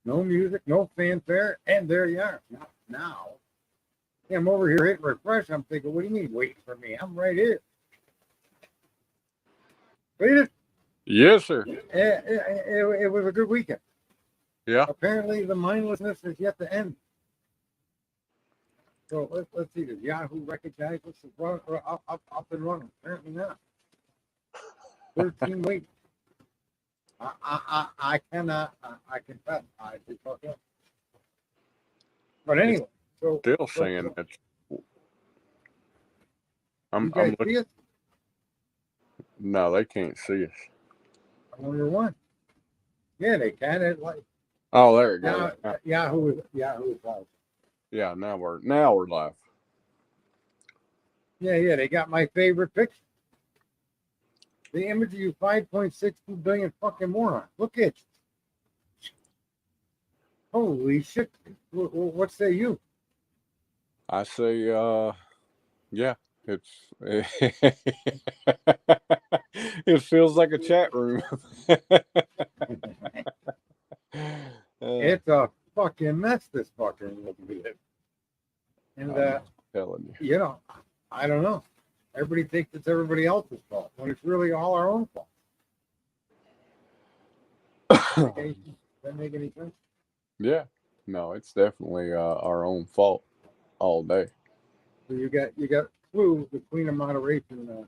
No music, no fanfare, and there you are. Now, I'm over here hitting refresh. I'm thinking, what do you mean waiting for me? I'm right here. Read it. Yes, sir. It was a good weekend. Yeah. Apparently, the mindlessness is yet to end. So let's see. Does Yahoo recognize us up and running? Apparently not. 13 wait. I cannot. I confess. I did fuck up. But anyway, Still saying that. You guys I'm see it? No, they can't see us. I wonder why. Yeah, they can. It like. Oh, there it goes. Yahoo is live. Yeah, now we're live. Yeah. They got my favorite picture. The image of you 5.62 billion fucking moron. Look at you. Holy shit. What say you? I say, yeah, it feels like a chat room. It's a fucking mess, this fucking movie. And, I'm telling you. I don't know. Everybody thinks it's everybody else's fault when it's really all our own fault. Doesn't make any sense. Yeah, no, it's definitely our own fault all day. So you got Flu, the queen of moderation,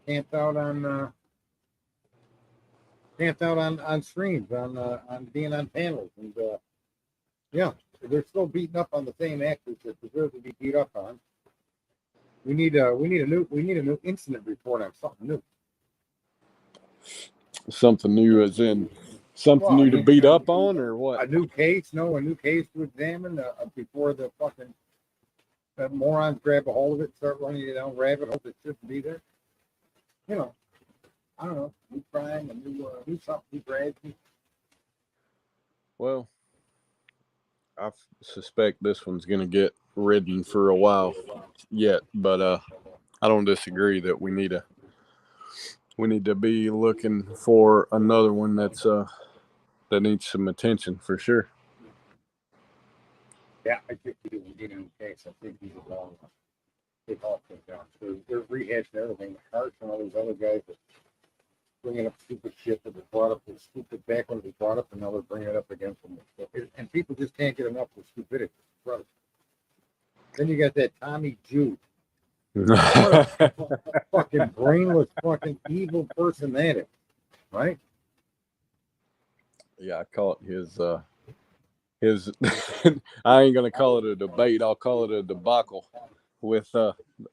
camped out on streams, on being on panels, and they're still beating up on the same actors that deserve to be beat up on. We need a new incident report on something new. Something new, as in something new to beat up on, or what? A new case? No, a new case to examine before the fucking morons grab a hold of it, start running it down rabbit holes that shouldn't be there. I don't know. New crime, a new something, new tragedy. Well, I suspect this one's going to get ridden for a while yet, but I don't disagree that we need to be looking for another one that needs some attention for sure. Yeah, I think we need a new case. I think he's a long one. They all came down. So they're rehashing everything. Harsh and all these other guys that bringing up stupid shit that was brought up, was stupid back when it was brought up, and now they're bringing it up again. And people just can't get enough of stupidity. Brother. Then you got that Tommy Jew. What a fucking brainless, fucking evil person that is, right? Yeah, I caught his I ain't gonna call it a debate. I'll call it a debacle with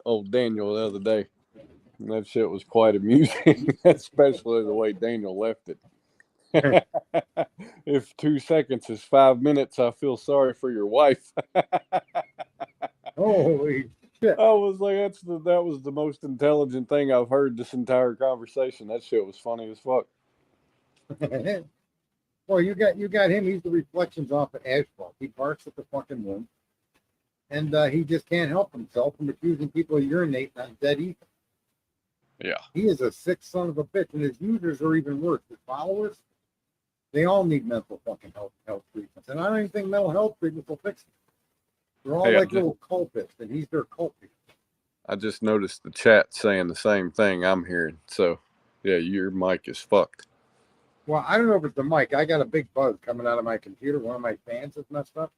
old Daniel the other day. And that shit was quite amusing, especially the way Daniel left it. If 2 seconds is 5 minutes, I feel sorry for your wife. Holy shit. I was like, that was the most intelligent thing I've heard this entire conversation. That shit was funny as fuck. Well, you got him. He's the reflections off of asphalt. He barks at the fucking wind, and he just can't help himself from accusing people of urinating on dead ether. Yeah. He is a sick son of a bitch, and his users are even worse. His followers, they all need mental fucking health treatments, and I don't even think mental health treatments will fix it. They're all little cultists, and he's their cult leader. I just noticed the chat saying the same thing I'm hearing. So, yeah, your mic is fucked. Well, I don't know if it's the mic. I got a big buzz coming out of my computer. One of my fans is messed up.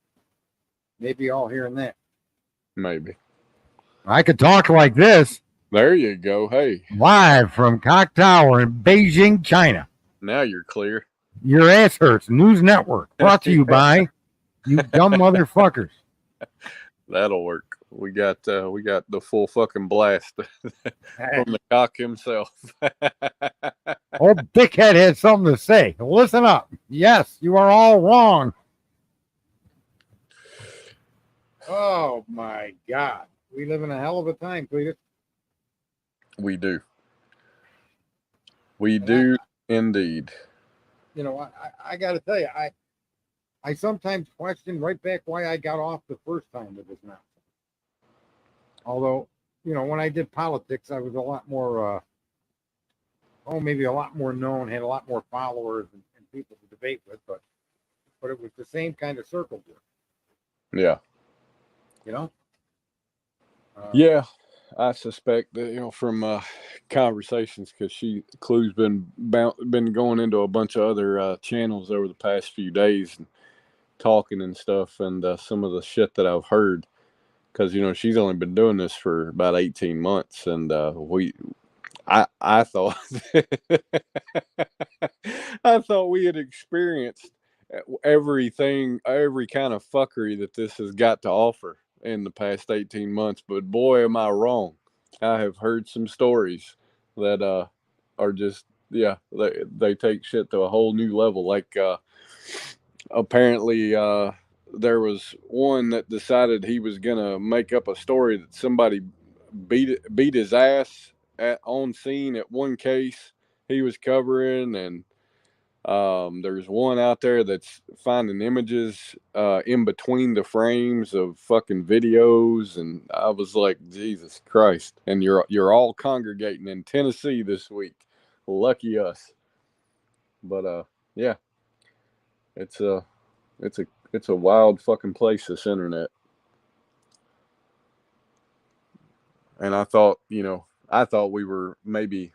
Maybe y'all hearing that. Maybe. I could talk like this. There you go. Hey. Live from Cock Tower in Beijing, China. Now you're clear. Your Ass Hurts News Network. Brought to you by you dumb motherfuckers. That'll work. We got the full fucking blast from the cock himself. Old dickhead had something to say. Listen up. Yes, you are all wrong. Oh my God. We live in a hell of a time, Cletus. We do. We do indeed. I got to tell you, I sometimes question right back why I got off the first time with this now. Although, when I did politics, I was a lot more, maybe a lot more known, had a lot more followers and people to debate with. But but it was the same kind of circle jerk, Yeah. you know. Yeah, I suspect that from conversations because Clue's been going into a bunch of other channels over the past few days and talking and stuff, and some of the shit that I've heard because she's only been doing this for about 18 months, and I thought I thought we had experienced everything, every kind of fuckery that this has got to offer in the past 18 months. But boy, am I wrong. I have heard some stories that are just, yeah, they take shit to a whole new level. Like apparently there was one that decided he was going to make up a story that somebody beat his ass on scene at one case he was covering, and there's one out there that's finding images in between the frames of fucking videos, and I was like, Jesus Christ! And you're all congregating in Tennessee this week. Lucky us. But yeah, it's a it's a wild fucking place, this internet. And I thought we were maybe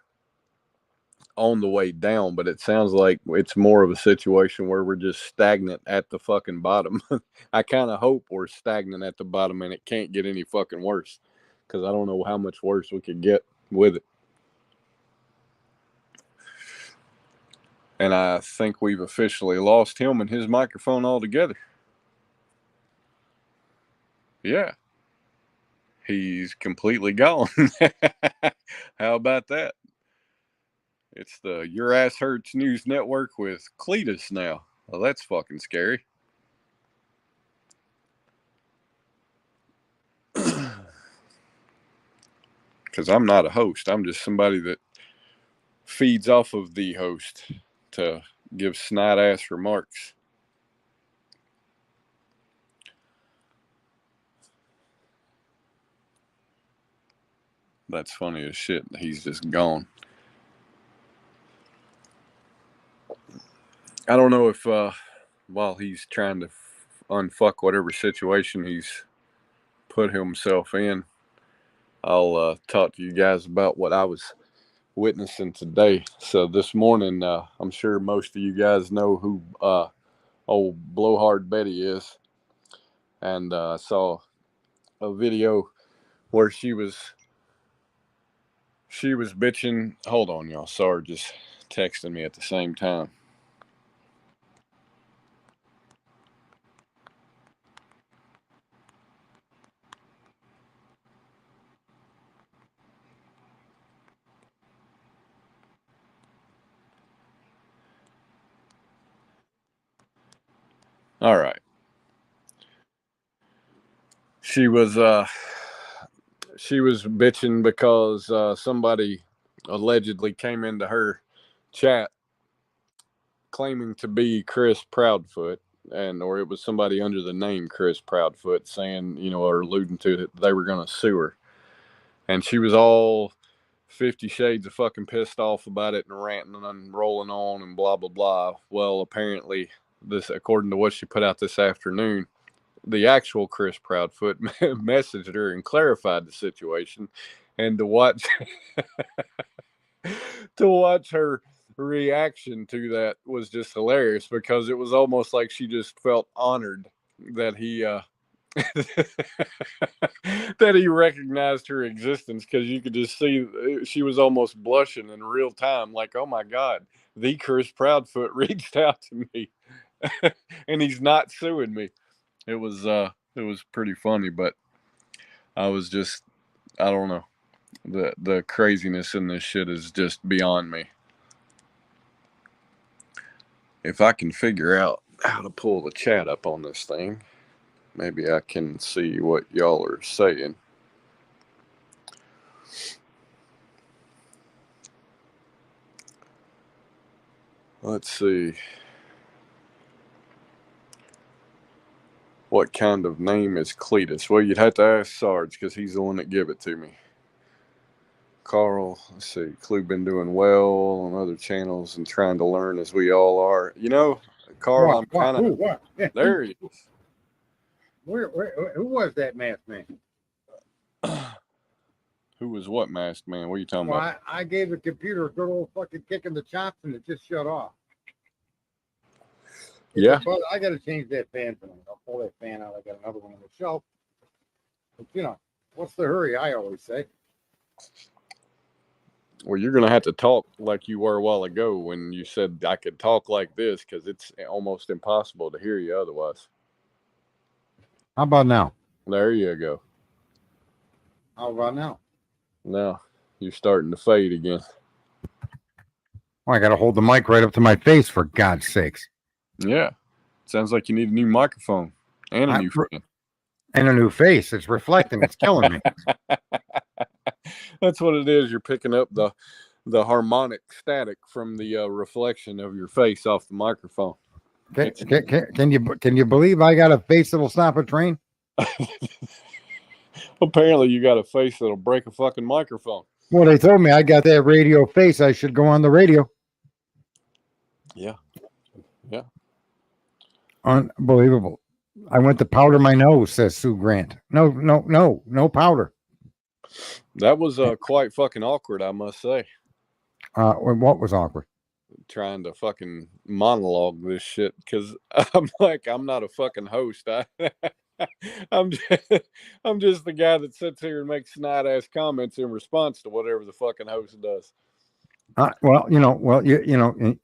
on the way down, but it sounds like it's more of a situation where we're just stagnant at the fucking bottom. I kind of hope we're stagnant at the bottom and it can't get any fucking worse, because I don't know how much worse we could get with it. And I think we've officially lost him and his microphone altogether. Yeah, he's completely gone. How about that? It's the Your Ass Hurts News Network with Cletus now. Well, that's fucking scary. Because I'm not a host. I'm just somebody that feeds off of the host to give snide ass remarks. That's funny as shit. He's just gone. I don't know if while he's trying to unfuck whatever situation he's put himself in, I'll talk to you guys about what I was witnessing today. So this morning, I'm sure most of you guys know who old Blowhard Betty is, and I saw a video where she was bitching. Hold on, y'all. Sorry, just texting me at the same time. All right. She was bitching because somebody allegedly came into her chat claiming to be Chris Proudfoot, and or it was somebody under the name Chris Proudfoot saying, or alluding to that they were going to sue her, and she was all 50 shades of fucking pissed off about it and ranting and rolling on and blah blah blah. Well, apparently, this, according to what she put out this afternoon, the actual Chris Proudfoot messaged her and clarified the situation, and to watch her reaction to that was just hilarious, because it was almost like she just felt honored that he that he recognized her existence, because you could just see she was almost blushing in real time, like, oh my god, the Chris Proudfoot reached out to me and he's not suing me. It was pretty funny, but I was just, I don't know, the craziness in this shit is just beyond me. If I can figure out how to pull the chat up on this thing, maybe I can see what y'all are saying. Let's see. What kind of name is Cletus? Well, you'd have to ask Sarge, because he's the one that gave it to me. Carl, let's see. Clue been doing well on other channels and trying to learn as we all are. Carl, I'm kind of What? there. He is. Who was that masked man? Who was what, masked man? What are you talking Well, about? I gave the computer a good old fucking kick in the chops and it just shut off. Yeah. But I got to change that fan tonight. I'll pull that fan out. I got another one on the shelf. But, you know, what's the hurry? I always say. Well, you're going to have to talk like you were a while ago when you said I could talk like this because it's almost impossible to hear you otherwise. How about now? There you go. How about now? Now you're starting to fade again. Well, I got to hold the mic right up to my face, for God's sakes. Yeah. Sounds like you need a new microphone and a new fan. And a new face. It's reflecting. It's killing me. That's what it is. You're picking up the harmonic static from the reflection of your face off the microphone. Can you believe I got a face that'll stop a train? Apparently, you got a face that'll break a fucking microphone. Well, they told me I got that radio face. I should go on the radio. Yeah. Yeah. Unbelievable. I went to powder my nose, says Sue Grant. No powder. That was quite fucking awkward, I must say. What was awkward? Trying to fucking monologue this shit because I'm not a fucking host. I'm just the guy that sits here and makes snide ass comments in response to whatever the fucking host does. You're gonna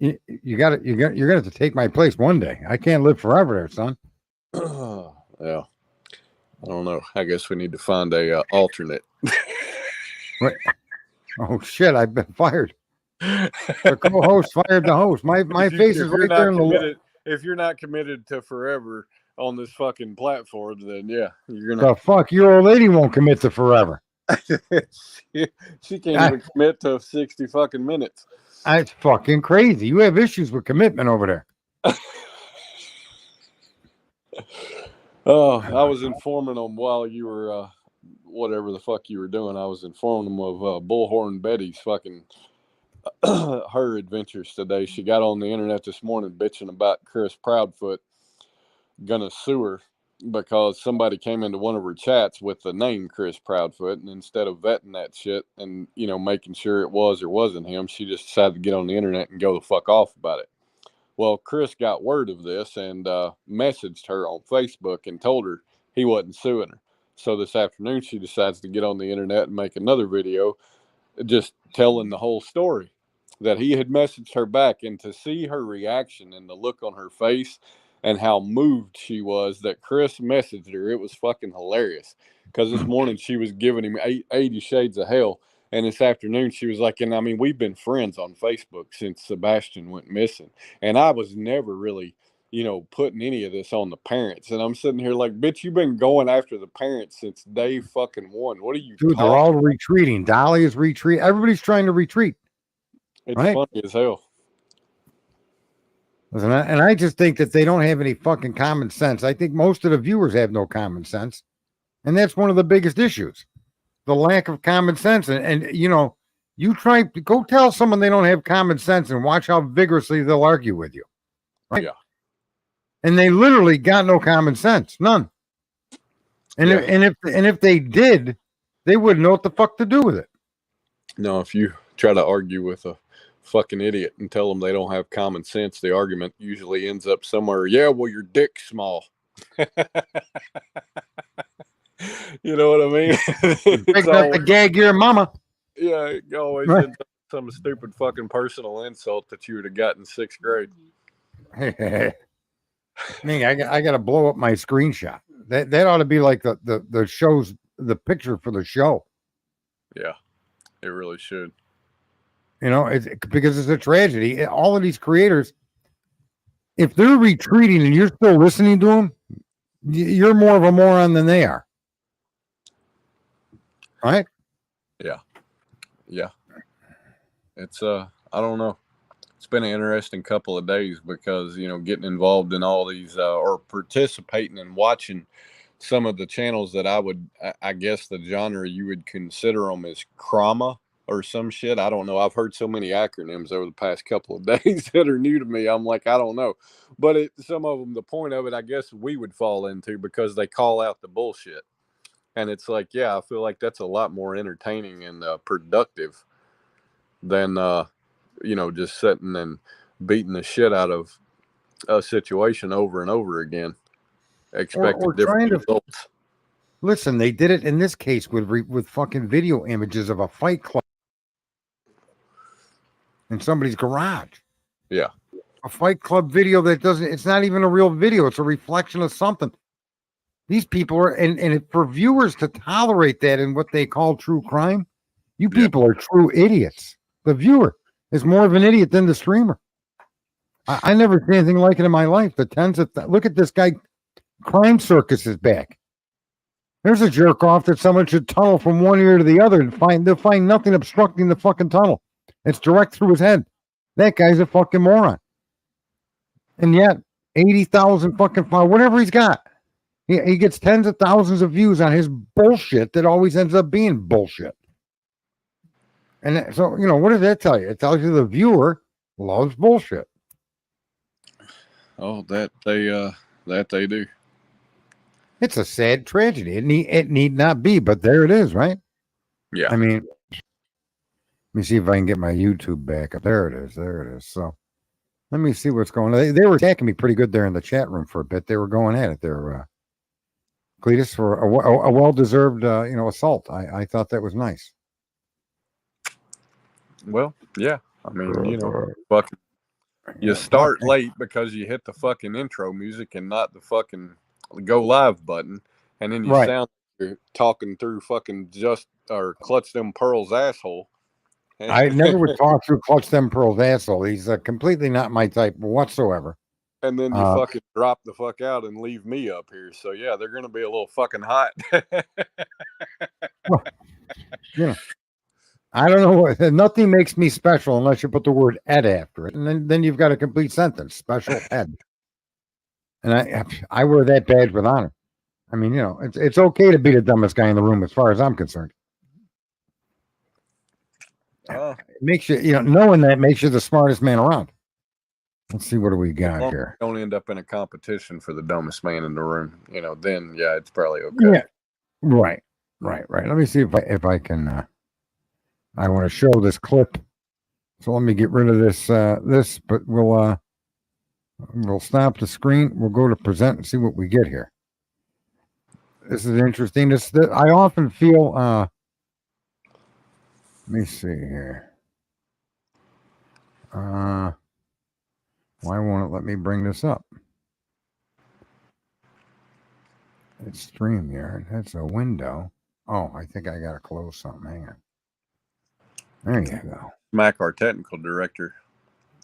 have to take my place one day. I can't live forever there, son. Yeah, I don't know. I guess we need to find a alternate. What? Oh shit! I've been fired. The co-host fired the host. My face is right there in the. If you're not committed to forever on this fucking platform, then yeah, you're gonna. The fuck, your old lady won't commit to forever. she can't even commit to 60 fucking minutes. That's fucking crazy. You have issues with commitment over there. Oh, I was informing them while you were whatever the fuck you were doing. I was informing them of Bullhorn Betty's fucking her adventures today. She got on the internet this morning bitching about Chris Proudfoot gonna sue her because somebody came into one of her chats with the name Chris Proudfoot, and instead of vetting that shit and making sure it was or wasn't him, she just decided to get on the internet and go the fuck off about it. Well, Chris got word of this and messaged her on Facebook and told her he wasn't suing her. So this afternoon she decides to get on the internet and make another video just telling the whole story, that he had messaged her back, and to see her reaction and the look on her face and how moved she was that Chris messaged her, it was fucking hilarious. Because this morning she was giving him 80 shades of hell, and this afternoon she was like, and I mean, we've been friends on Facebook since Sebastian went missing, and I was never really putting any of this on the parents. And I'm sitting here like, bitch, you've been going after the parents since day fucking one. What are you Dude, they're all retreating. Dolly is retreating. Everybody's trying to retreat. It's right? Funny as hell. Listen, and I just think that they don't have any fucking common sense. I think most of the viewers have no common sense. And that's one of the biggest issues. The lack of common sense. And you try to go tell someone they don't have common sense and watch how vigorously they'll argue with you. Right? Yeah. And they literally got no common sense. None. And if they did, they wouldn't know what the fuck to do with it. No, if you try to argue with a fucking idiot and tell them they don't have common sense, the argument usually ends up somewhere. Yeah, well, your dick's small. You know what I mean? Big enough to gag your mama. Yeah, it always ends up some stupid fucking personal insult that you would have gotten in 6th grade. Man, I got to blow up my screenshot. That ought to be like the show's the picture for the show. Yeah, it really should. It's because it's a tragedy. All of these creators, if they're retreating and you're still listening to them, you're more of a moron than they are. Right? Yeah. Yeah. It's I don't know. It's been an interesting couple of days because, getting involved in all these or participating and watching some of the channels that I guess the genre you would consider them as crama or some shit. I don't know. I've heard so many acronyms over the past couple of days that are new to me. I'm like, I don't know. But some of them, the point of it, I guess we would fall into because they call out the bullshit. And it's like, yeah, I feel like that's a lot more entertaining and productive than, just sitting and beating the shit out of a situation over and over again, expecting or different trying to results. listen. They did it in this case with fucking video images of a fight club in somebody's garage. Yeah. A fight club video that it's not even a real video. It's a reflection of something. These people are, and for viewers to tolerate that in what they call true crime, you people are true idiots. The viewer is more of an idiot than the streamer. I never seen anything like it in my life. Look at this guy. Crime Circus is back. There's a jerk off that someone should tunnel from one ear to the other and they'll find nothing obstructing the fucking tunnel. It's direct through his head. That guy's a fucking moron. And yet, 80,000 fucking whatever he's got. He gets tens of thousands of views on his bullshit that always ends up being bullshit. And so, what does that tell you? It tells you the viewer loves bullshit. Oh, that they do. It's a sad tragedy. It need not be, but there it is, right? Yeah. I mean, let me see if I can get my YouTube back up. There it is. There it is. So let me see what's going on. They were attacking me pretty good there in the chat room for a bit. They were going at it there, Cletus, for a well-deserved, assault. I thought that was nice. Well, yeah. I mean, fucking, you start late because you hit the fucking intro music and not the fucking go live button, and then you sound like you're talking through fucking Clutch Them Pearls asshole. I never would talk through Clutch Them Pearls asshole. He's completely not my type whatsoever. And then you fucking drop the fuck out and leave me up here. So yeah, they're gonna be a little fucking hot. Well, I don't know. Nothing makes me special unless you put the word "ed" after it, and then you've got a complete sentence. Special ed. And I wear that badge with honor. I mean, it's okay to be the dumbest guy in the room as far as I'm concerned. It makes you, knowing that makes you the smartest man around. Let's see, what do we got here? Don't end up in a competition for the dumbest man in the room. Then yeah, it's probably okay. Yeah, right. Let me see if I can. I want to show this clip, so let me get rid of this. But we'll stop the screen. We'll go to present and see what we get here. This is interesting. I often feel. Let me see here. Why won't it let me bring this up? It's StreamYard. That's a window. Oh, I think I got to close something. Hang on. There you go. Mac, our technical director,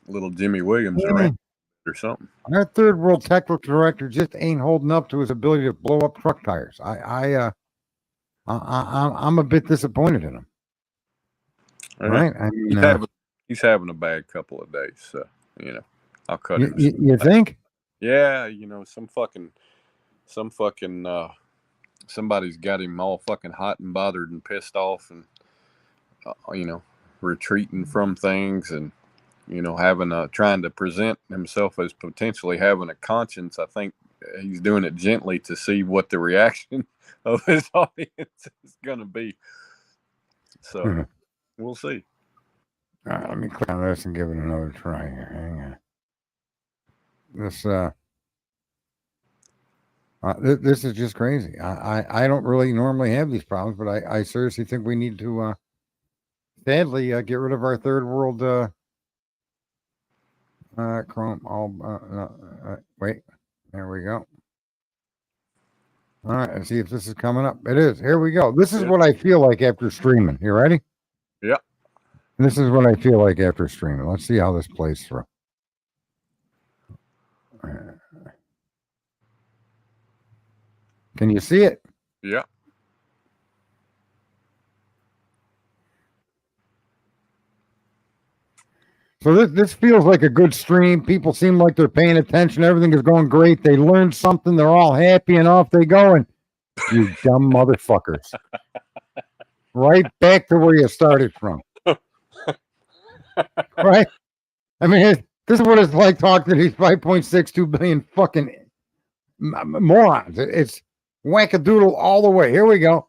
little Jimmy Williams around or something. Our third world technical director just ain't holding up to his ability to blow up truck tires. I'm a bit disappointed in him. Right? I mean, he's having a bad couple of days, so I'll cut him. You think? Yeah, some fucking somebody's got him all fucking hot and bothered and pissed off, and retreating from things, and trying to present himself as potentially having a conscience. I think he's doing it gently to see what the reaction of his audience is going to be. So we'll see. All right, let me click on this and give it another try here. Hang on. This is just crazy. I don't really normally have these problems, but I seriously think we need to sadly get rid of our third world Chrome. Wait, there we go. All right, let's see if this is coming up. It is. Here we go. This is what I feel like after streaming. You ready? Yeah. This is what I feel like after streaming. Let's see how this plays through. Can you see it? Yeah. So this feels like a good stream. People seem like they're paying attention. Everything is going great. They learned something. They're all happy and off they go. And you dumb motherfuckers. Right back to where you started from. right? I mean, this is what it's like talking to these 5.62 billion fucking morons. It's wackadoodle all the way. Here we go.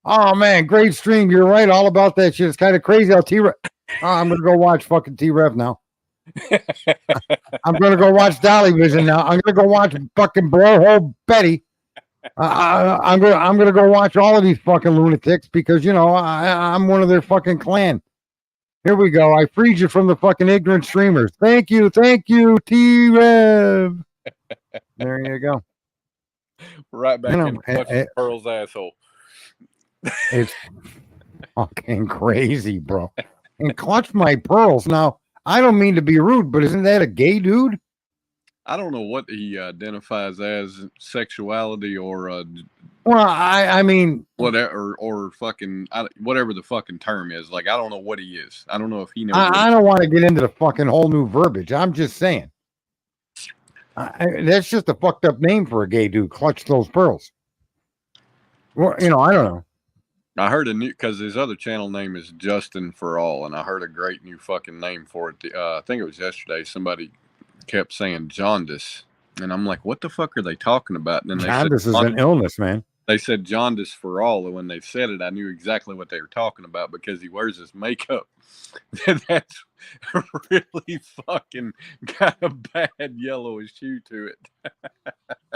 Oh man, great stream. You're right, all about that shit. It's kind of crazy how T. I'm gonna go watch fucking T Rev now. I'm gonna go watch Dolly Vision now. I'm gonna go watch fucking Blowhole Betty. I'm gonna go watch all of these fucking lunatics because I'm one of their fucking clan. Here we go. I freed you from the fucking ignorant streamers. Thank you, T Rev. There you go. Right back in Pearl's asshole. It's fucking crazy, bro. And clutch my pearls. Now, I don't mean to be rude, but isn't that a gay dude? I don't know what he identifies as sexuality or well, I mean whatever or fucking whatever the fucking term is. Like I don't know what he is. I don't know if he knows. I don't want to get into the fucking whole new verbiage. I'm just saying. That's just a fucked up name for a gay dude. Clutch those pearls. Well, I don't know. I heard a new because his other channel name is Justin for All, and I heard a great new fucking name for it. I think it was yesterday. Somebody kept saying jaundice, and I'm like, "What the fuck are they talking about?" And then jaundice is an illness, man. They said jaundice for all, and when they said it, I knew exactly what they were talking about because he wears his makeup. That's really fucking got a bad yellowish hue to it.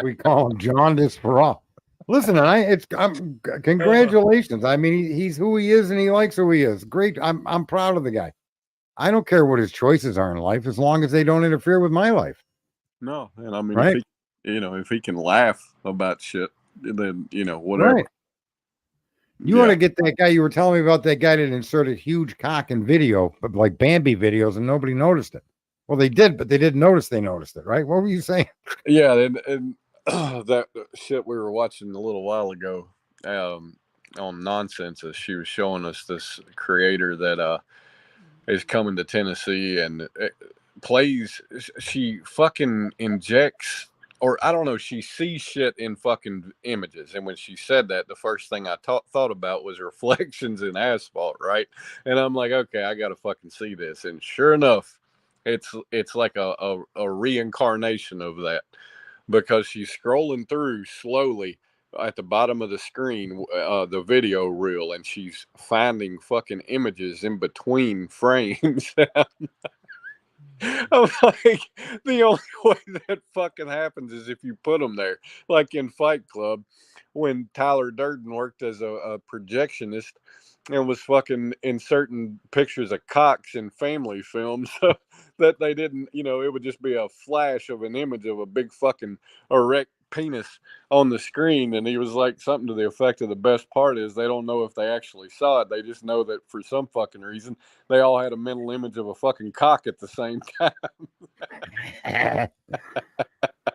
We call him jaundice for all. Listen, congratulations. I mean, he's who he is, and he likes who he is. Great. I'm proud of the guy. I don't care what his choices are in life, as long as they don't interfere with my life. No, and I mean, right? if he can laugh about shit, then whatever. Right. You want to get that guy. You were telling me about that guy that inserted huge cock in video, like Bambi videos, and nobody noticed it. Well, they did, but they didn't notice they noticed it, right? What were you saying? Yeah, and that shit we were watching a little while ago on Nonsense. She was showing us this creator that is coming to Tennessee and plays. She fucking injects, or I don't know. She sees shit in fucking images, and when she said that, the first thing I thought about was reflections in asphalt, right? And I'm like, okay, I gotta fucking see this. And sure enough, it's like a reincarnation of that. Because she's scrolling through slowly at the bottom of the screen, the video reel, and she's finding fucking images in between frames. I'm like, the only way that fucking happens is if you put them there. Like in Fight Club, when Tyler Durden worked as a projectionist and was fucking inserting pictures of cocks in family films so that they didn't, it would just be a flash of an image of a big fucking erect penis on the screen. And he was like something to the effect of the best part is they don't know if they actually saw it. They just know that for some fucking reason, they all had a mental image of a fucking cock at the same time.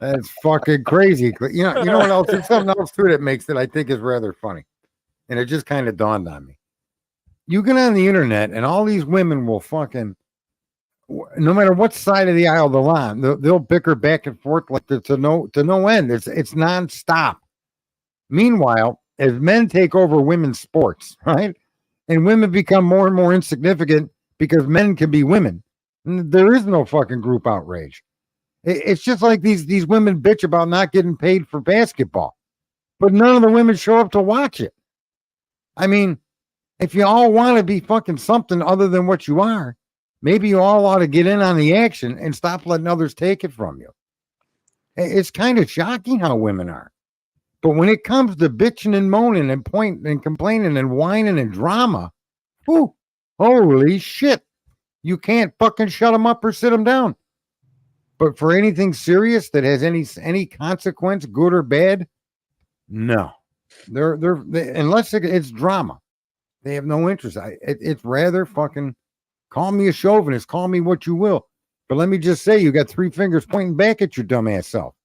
That's fucking crazy. You know what else? There's something else too that makes it, I think, is rather funny. And it just kind of dawned on me. You get on the internet and all these women will fucking, no matter what side of the aisle they're on, they'll bicker back and forth like to no end. It's nonstop. Meanwhile, as men take over women's sports, right, and women become more and more insignificant because men can be women, there is no fucking group outrage. It's just like these women bitch about not getting paid for basketball, but none of the women show up to watch it. I mean, if you all want to be fucking something other than what you are, maybe you all ought to get in on the action and stop letting others take it from you. It's kind of shocking how women are. But when it comes to bitching and moaning and pointing and complaining and whining and drama, whoo, holy shit. You can't fucking shut them up or sit them down. But for anything serious that has any consequence, good or bad, no. They're unless it's drama. They have no interest. It's rather fucking, call me a chauvinist, call me what you will. But let me just say, you got three fingers pointing back at your dumbass self.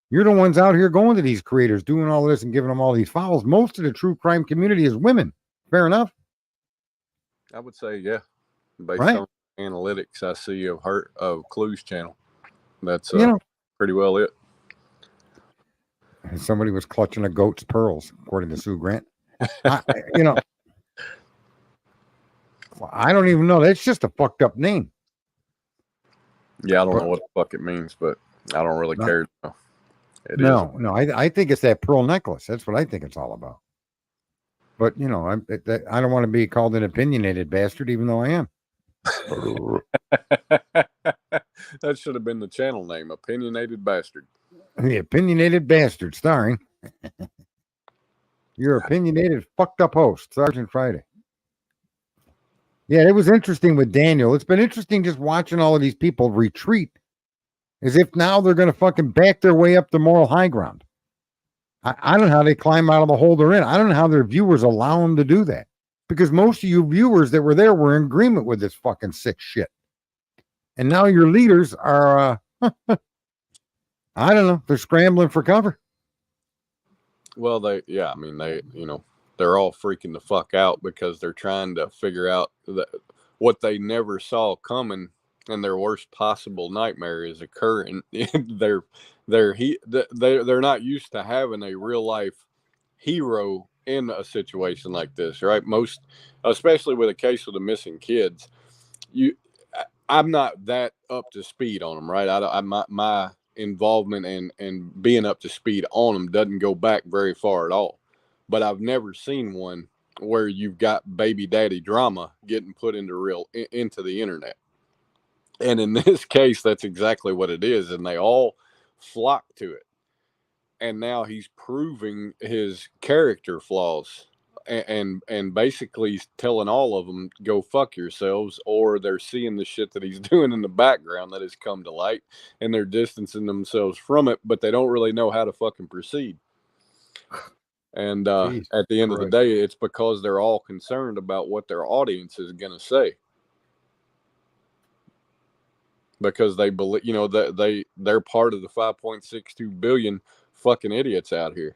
You're the ones out here going to these creators, doing all this and giving them all these follows. Most of the true crime community is women. Fair enough? I would say, yeah. Based right? on analytics I see of Clue's channel. That's pretty well it. Somebody was clutching a goat's pearls, according to Sue Grant. I don't even know. That's just a fucked up name. Yeah, I don't But- know what the fuck it means, but I don't really No. care. No. It is. No, I think it's that pearl necklace. That's what I think it's all about. But you know, I don't want to be called an opinionated bastard, even though I am. That should have been the channel name, Opinionated Bastard. The opinionated bastard, starring your opinionated fucked up host, Sergeant Friday. Yeah, it was interesting with Daniel. It's been interesting just watching all of these people retreat as if now they're going to fucking back their way up the moral high ground. I don't know how they climb out of the hole they're in. I don't know how their viewers allow them to do that. Because most of you viewers that were there were in agreement with this fucking sick shit. And now your leaders are, I don't know, they're scrambling for cover. Well, they're all freaking the fuck out because they're trying to figure out what they never saw coming, and their worst possible nightmare is occurring. they're not used to having a real life hero in a situation like this, right? Most, especially with a case of the missing kids, I'm not that up to speed on them, right? My involvement and being up to speed on them doesn't go back very far at all. But I've never seen one where you've got baby daddy drama getting put into the internet. And in this case, that's exactly what it is. And they all flock to it. And now he's proving his character flaws and basically telling all of them, go fuck yourselves, or they're seeing the shit that he's doing in the background that has come to light and they're distancing themselves from it, but they don't really know how to fucking proceed. And at the end of the day, it's because they're all concerned about what their audience is going to say. Because they believe, that they're part of the 5.62 billion fucking idiots out here.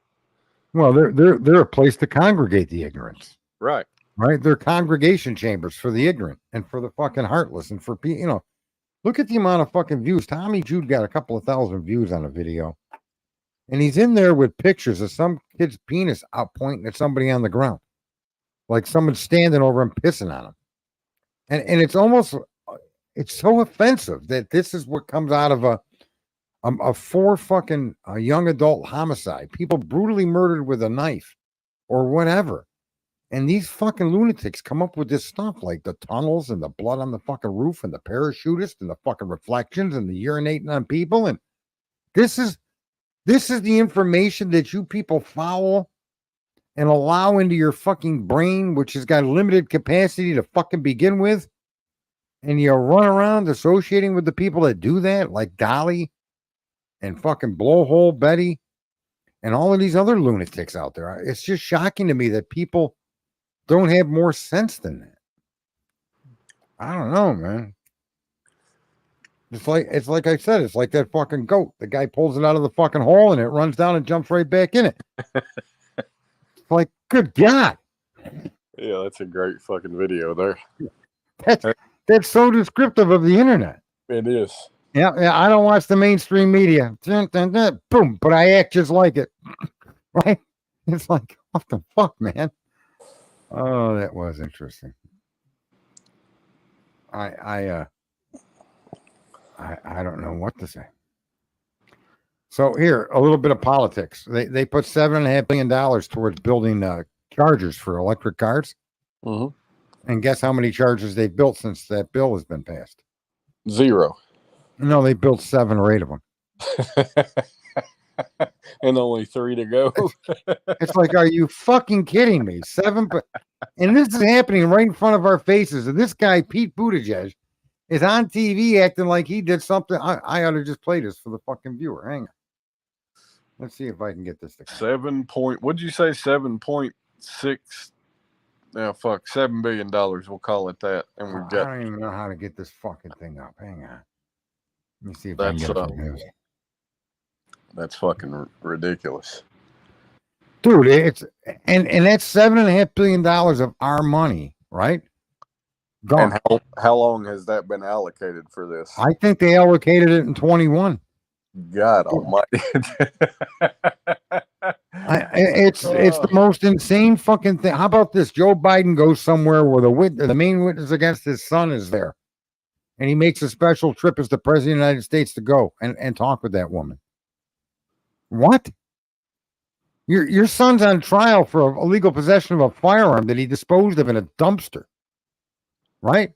Well, they're a place to congregate the ignorance. Right. They're congregation chambers for the ignorant and for the fucking heartless and for people, look at the amount of fucking views. Tommy Jude got a couple of thousand views on a video. And he's in there with pictures of some kid's penis out pointing at somebody on the ground. Like someone's standing over him pissing on him. And it's almost, it's so offensive that this is what comes out of a young adult homicide. People brutally murdered with a knife or whatever. And these fucking lunatics come up with this stuff like the tunnels and the blood on the fucking roof and the parachutist and the fucking reflections and the urinating on people. And this is the information that you people follow and allow into your fucking brain, which has got limited capacity to fucking begin with. And you run around associating with the people that do that, like Dolly and fucking Blowhole Betty and all of these other lunatics out there. It's just shocking to me that people don't have more sense than that. I don't know, man. It's like I said, it's like that fucking goat. The guy pulls it out of the fucking hole and it runs down and jumps right back in it. It's like, good God. Yeah, that's a great fucking video there. That's so descriptive of the internet. It is. Yeah, I don't watch the mainstream media. Boom, but I act just like it. Right? It's like, what the fuck, man? Oh, that was interesting. I don't know what to say. So here, a little bit of politics. They put $7.5 billion towards building chargers for electric cars. Mm-hmm. And guess how many chargers they've built since that bill has been passed? 0. No, they built 7 or 8 of them. And only 3 to go. It's like, are you fucking kidding me? 7, and this is happening right in front of our faces. And this guy, Pete Buttigieg, is on TV acting like he did something. I ought to just play this for the fucking viewer. Hang on. Let's see if I can get this to come. What'd you say? 7.6. $7 billion. We'll call it that. And we've got. I don't even know how to get this fucking thing up. Hang on. Let me see if I can get it from his. That's fucking ridiculous. Dude, it's and that's $7.5 billion of our money, right? Gone. And how long has that been allocated for this? I think they allocated it in 21. God almighty. It's the most insane fucking thing. How about this? Joe Biden goes somewhere where the main witness against his son is there, and he makes a special trip as the president of the United States to go and talk with that woman. What? Your son's on trial for illegal possession of a firearm that he disposed of in a dumpster, right?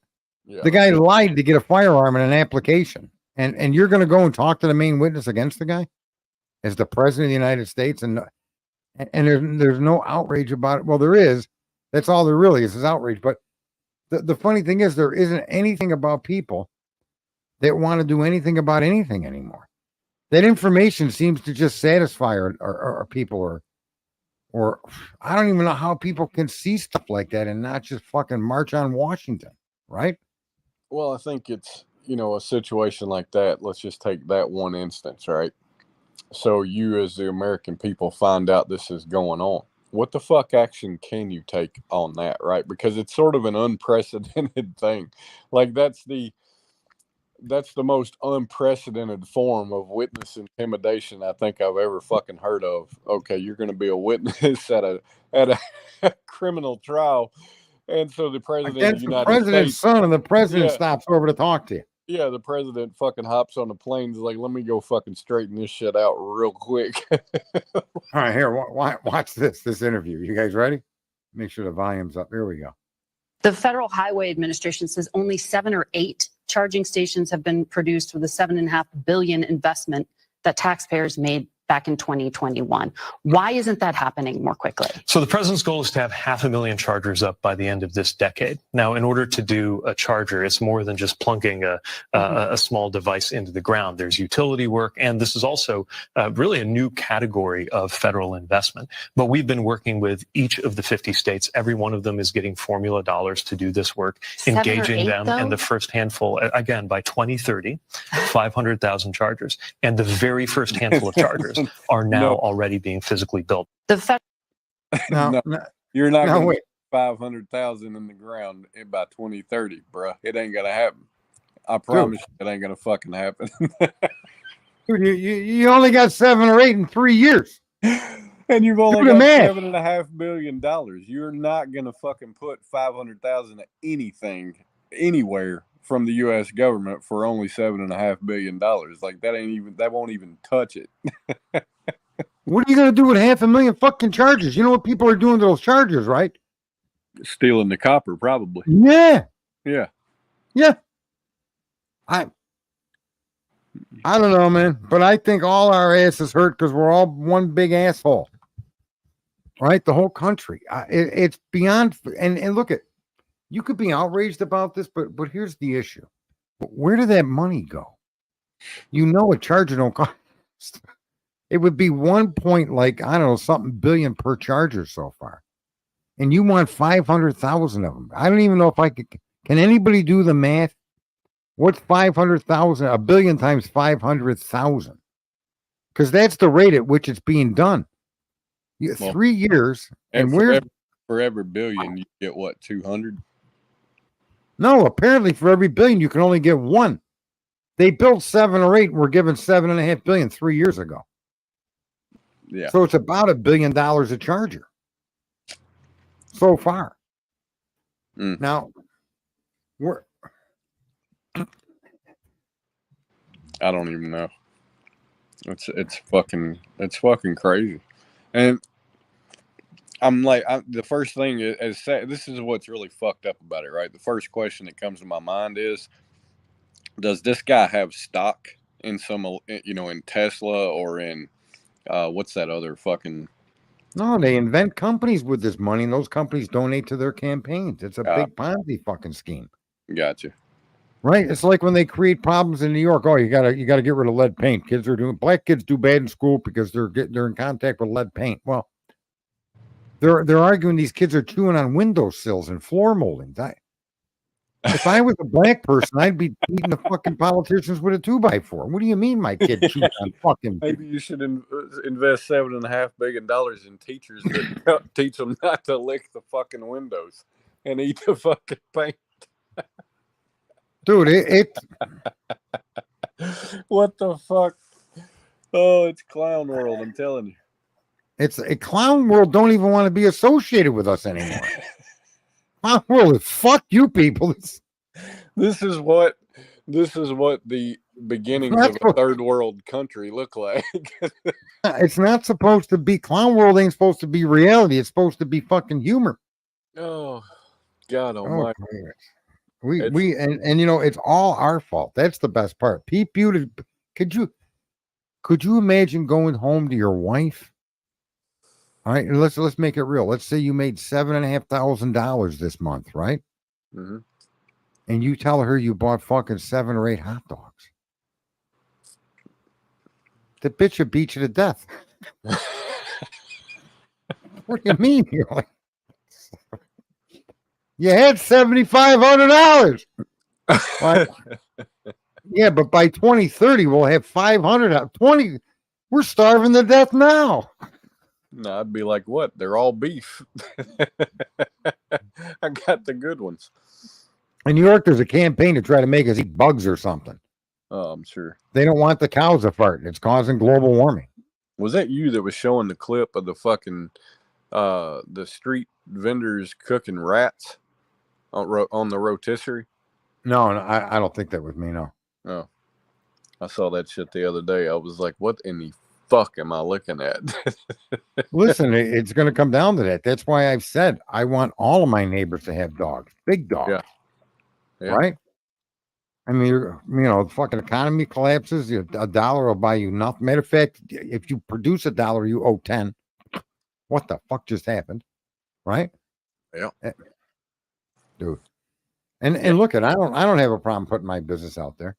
Yeah. The guy lied to get a firearm in an application, and you're going to go and talk to the main witness against the guy as the president of the United States, and there's no outrage about it. Well, there is. That's all there really is outrage. But the funny thing is, there isn't anything about people that want to do anything about anything anymore. That information seems to just satisfy or people or I don't even know how people can see stuff like that and not just fucking march on Washington, right? Well, I think it's, a situation like that. Let's just take that one instance, right? So you as the American people find out this is going on. What the fuck action can you take on that, right? Because it's sort of an unprecedented thing. Like that's the most unprecedented form of witness intimidation I think I've ever fucking heard of. Okay, you're going to be a witness at a criminal trial, and so the president Against of the the United president's States, son, and the president yeah, stops over to talk to you. yeah, the president fucking hops on the plane. Is like, let me go fucking straighten this shit out real quick. All right, here, watch this interview. You guys ready? Make sure the volume's up. Here we go. The Federal Highway Administration says only 7 or 8 charging stations have been produced with a $7.5 billion investment that taxpayers made back in 2021. Why isn't that happening more quickly? So the president's goal is to have 500,000 chargers up by the end of this decade. Now, in order to do a charger, it's more than just plunking a small device into the ground. There's utility work, and this is also really a new category of federal investment. But we've been working with each of the 50 states. Every one of them is getting formula dollars to do this work, 7 or engaging 8, them. though? And the first handful, again, by 2030, 500,000 chargers. And the very first handful of chargers are now already being physically built. The Fed No, You're not no, going to wait. 500,000 in the ground by 2030, bruh. It ain't gonna happen. I promise you, it ain't gonna fucking happen. Dude, you only got 7 or 8 in 3 years. And you've only Do the got math. $7.5 billion. You're not gonna fucking put 500,000 of anything anywhere from the U.S. government for only $7.5 billion. Like that won't even touch it. What are you going to do with 500,000 fucking chargers? You know what people are doing to those chargers, right? Stealing the copper, probably. Yeah. Yeah. Yeah. I don't know, man, but I think all our asses hurt because we're all one big asshole, right? The whole country. It's beyond. And look you could be outraged about this, but here's the issue: where did that money go? A charger don't cost. It would be 1 point, like, I don't know, something billion per charger so far, and you want 500,000 of them. I don't even know if I could. Can anybody do the math? What's 500,000? A billion times 500,000? Because that's the rate at which it's being done. 3 years, and for every billion, you get what, 200? No, apparently for every billion you can only get one. They built 7 or 8 and were given $7.5 billion 3 years ago. Yeah. So it's about $1 billion a charger so far. Now, I don't even know. It's fucking crazy. And I'm like, the first thing is this is what's really fucked up about it, right? The first question that comes to my mind is, does this guy have stock in some, in Tesla or in, what's that other fucking? No, they invent companies with this money, and those companies donate to their campaigns. It's a big Ponzi fucking scheme. Gotcha. Right? It's like when they create problems in New York. Oh, you gotta get rid of lead paint. Black kids do bad in school because they're in contact with lead paint. Well, they're arguing these kids are chewing on windowsills and floor moldings. If I was a black person, I'd be beating the fucking politicians with a 2x4. What do you mean my kid chews on fucking? Maybe you should invest $7.5 billion in teachers that teach them not to lick the fucking windows and eat the fucking paint. Dude, it what the fuck? Oh, it's clown world, I'm telling you. It's a clown world. Don't even want to be associated with us anymore. Clown world is fuck you people. This is what the beginnings That's of a what- third world country look like. It's not supposed to be clown world. Ain't supposed to be reality. It's supposed to be fucking humor. Oh, God Oh, Almighty! we and you know it's all our fault. That's the best part. Pete Beauty, could you imagine going home to your wife? All right, let's make it real. Let's say you made $7,500 this month, right? Mm-hmm. And you tell her you bought fucking 7 or 8 hot dogs. The bitch would beat you to death. What do you mean? You're like, you had $7,500. Like, yeah, but by 2030 we'll have 500. 20. We're starving to death now. No, I'd be like, what? They're all beef. I got the good ones. In New York, there's a campaign to try to make us eat bugs or something. Oh, I'm sure. They don't want the cows to fart. It's causing global warming. Was that you that was showing the clip of the fucking the street vendors cooking rats on the rotisserie? No, I don't think that was me. No. Oh, I saw that shit the other day. I was like, what in the fuck am I looking at? Listen, it's going to come down to that. That's why I've said I want all of my neighbors to have dogs, big dogs. Yeah. Right? I mean, you know, the fucking economy collapses. A dollar will buy you nothing. Matter of fact, if you produce $1, you owe 10. What the fuck just happened? Right? Yeah. Dude. And look at I don't have a problem putting my business out there.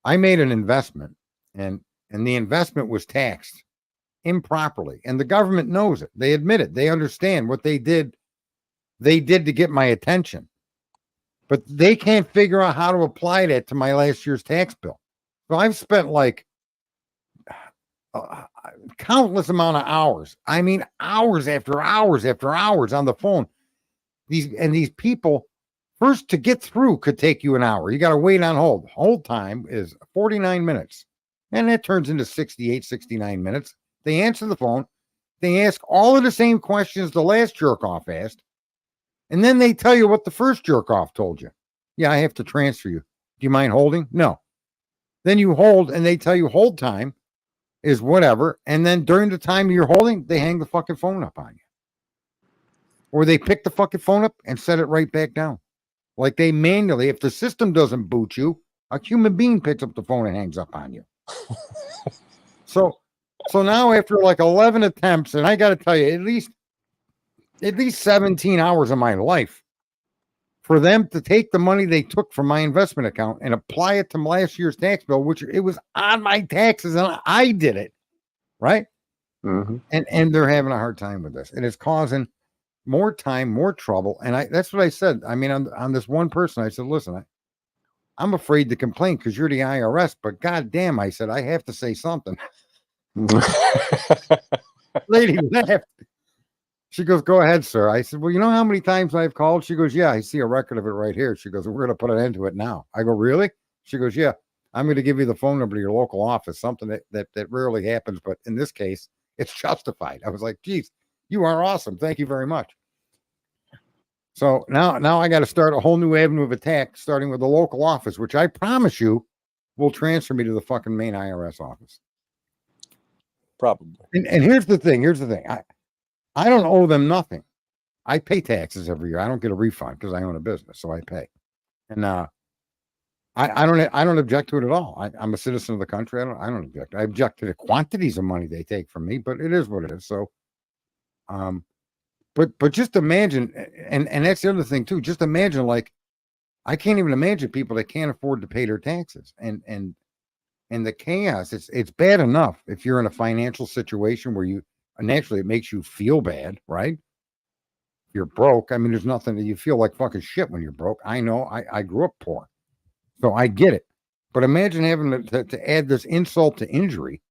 I made an investment and the investment was taxed improperly. And the government knows it. They admit it. They understand what they did. They did to get my attention. But they can't figure out how to apply that to my last year's tax bill. So I've spent like countless amount of hours. I mean, hours after hours after hours on the phone. These people, first to get through could take you an hour. You got to wait on hold. Hold time is 49 minutes. And that turns into 68, 69 minutes. They answer the phone. They ask all of the same questions the last jerk off asked. And then they tell you what the first jerk off told you. Yeah, I have to transfer you. Do you mind holding? No. Then you hold and they tell you hold time is whatever. And then during the time you're holding, they hang the fucking phone up on you. Or they pick the fucking phone up and set it right back down. Like they manually, if the system doesn't boot you, a human being picks up the phone and hangs up on you. So now after like 11 attempts, and I got to tell you, at least 17 hours of my life for them to take the money they took from my investment account and apply it to last year's tax bill, which it was on my taxes and I did it. Right. Mm-hmm. And they're having a hard time with this. And it's causing more time, more trouble. And that's what I said. I mean, on this one person, I said, listen, I'm afraid to complain because you're the IRS, but goddamn, I said, I have to say something. Lady laughed. She goes, go ahead, sir. I said, well, you know how many times I've called? She goes, yeah, I see a record of it right here. She goes, we're going to put an end to it now. I go, really? She goes, yeah, I'm going to give you the phone number to your local office, something that rarely happens. But in this case, it's justified. I was like, geez, you are awesome. Thank you very much. So now I got to start a whole new avenue of attack, starting with the local office, which I promise you will transfer me to the fucking main IRS office. Probably. And here's the thing. I don't owe them nothing. I pay taxes every year. I don't get a refund because I own a business, so I pay. And I don't object to it at all. I'm a citizen of the country. I don't object. I object to the quantities of money they take from me, but it is what it is. So, but just imagine, and that's the other thing too. Just imagine, like, I can't even imagine people that can't afford to pay their taxes, and the chaos. It's bad enough if you're in a financial situation where you naturally it makes you feel bad, right? You're broke. I mean, there's nothing that you feel like fucking shit when you're broke. I know. I grew up poor, so I get it. But imagine having to add this insult to injury.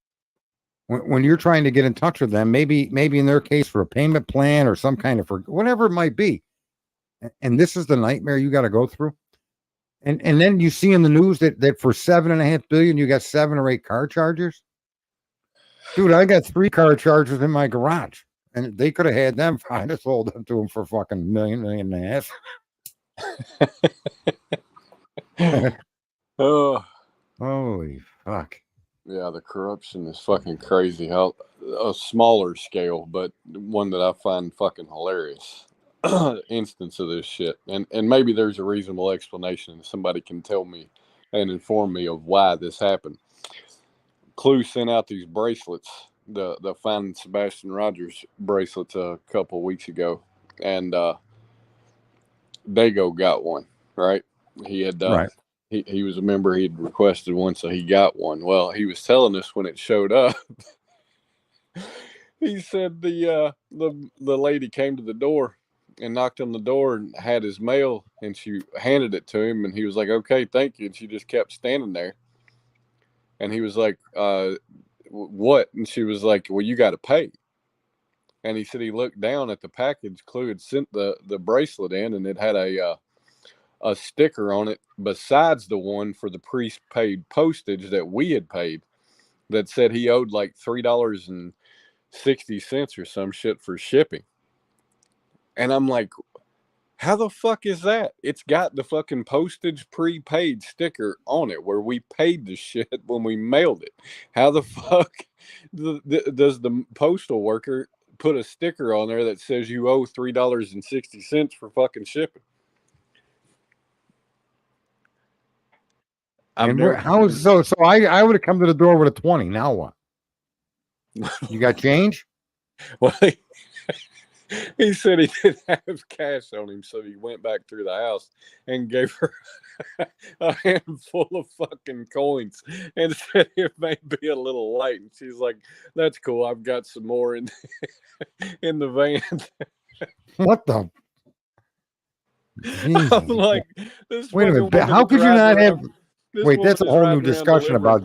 When you're trying to get in touch with them, maybe in their case for a payment plan or some kind of whatever it might be, and this is the nightmare you got to go through. And then you see in the news that for $7.5 billion you got 7 or 8 car chargers. Dude, I got 3 car chargers in my garage, and they could have had them. I just sold them to them for fucking million and a half. Oh, Holy fuck. yeah, the corruption is fucking crazy. How a smaller scale, but one that I find fucking hilarious instance of this shit. And maybe there's a reasonable explanation. Somebody can tell me and inform me of why this happened. Clue sent out these bracelets, the Find Sebastian Rogers bracelets a couple of weeks ago, and Dago got one. Right, he had Right. he was a member. He'd requested one, so he got one. Well, he was telling us when it showed up. He said the lady came to the door and knocked on the door and had his mail, and she handed it to him, and he was like, "Okay, thank you," and she just kept standing there. And he was like, "What?" And she was like, "Well, you got to pay." And he said he looked down at the package. Clue had sent the bracelet in, and it had a sticker on it besides the one for the prepaid postage that we had paid that said he owed like $3.60 or some shit for shipping. And I'm like, how the fuck is that? It's got the fucking postage prepaid sticker on it where we paid the shit when we mailed it. How the fuck does the postal worker put a sticker on there that says you owe $3.60 for fucking shipping? How is so? So I would have come to the door with a 20. Now what? You got change? Well, he said he didn't have cash on him, so he went back through the house and gave her a handful of fucking coins and said it may be a little light. And she's like, "That's cool. I've got some more in the van." What the? Jesus. I'm like, this Wait a fucking minute. How woman could you is not riding have? around- this Wait, woman that's a is whole new riding around discussion about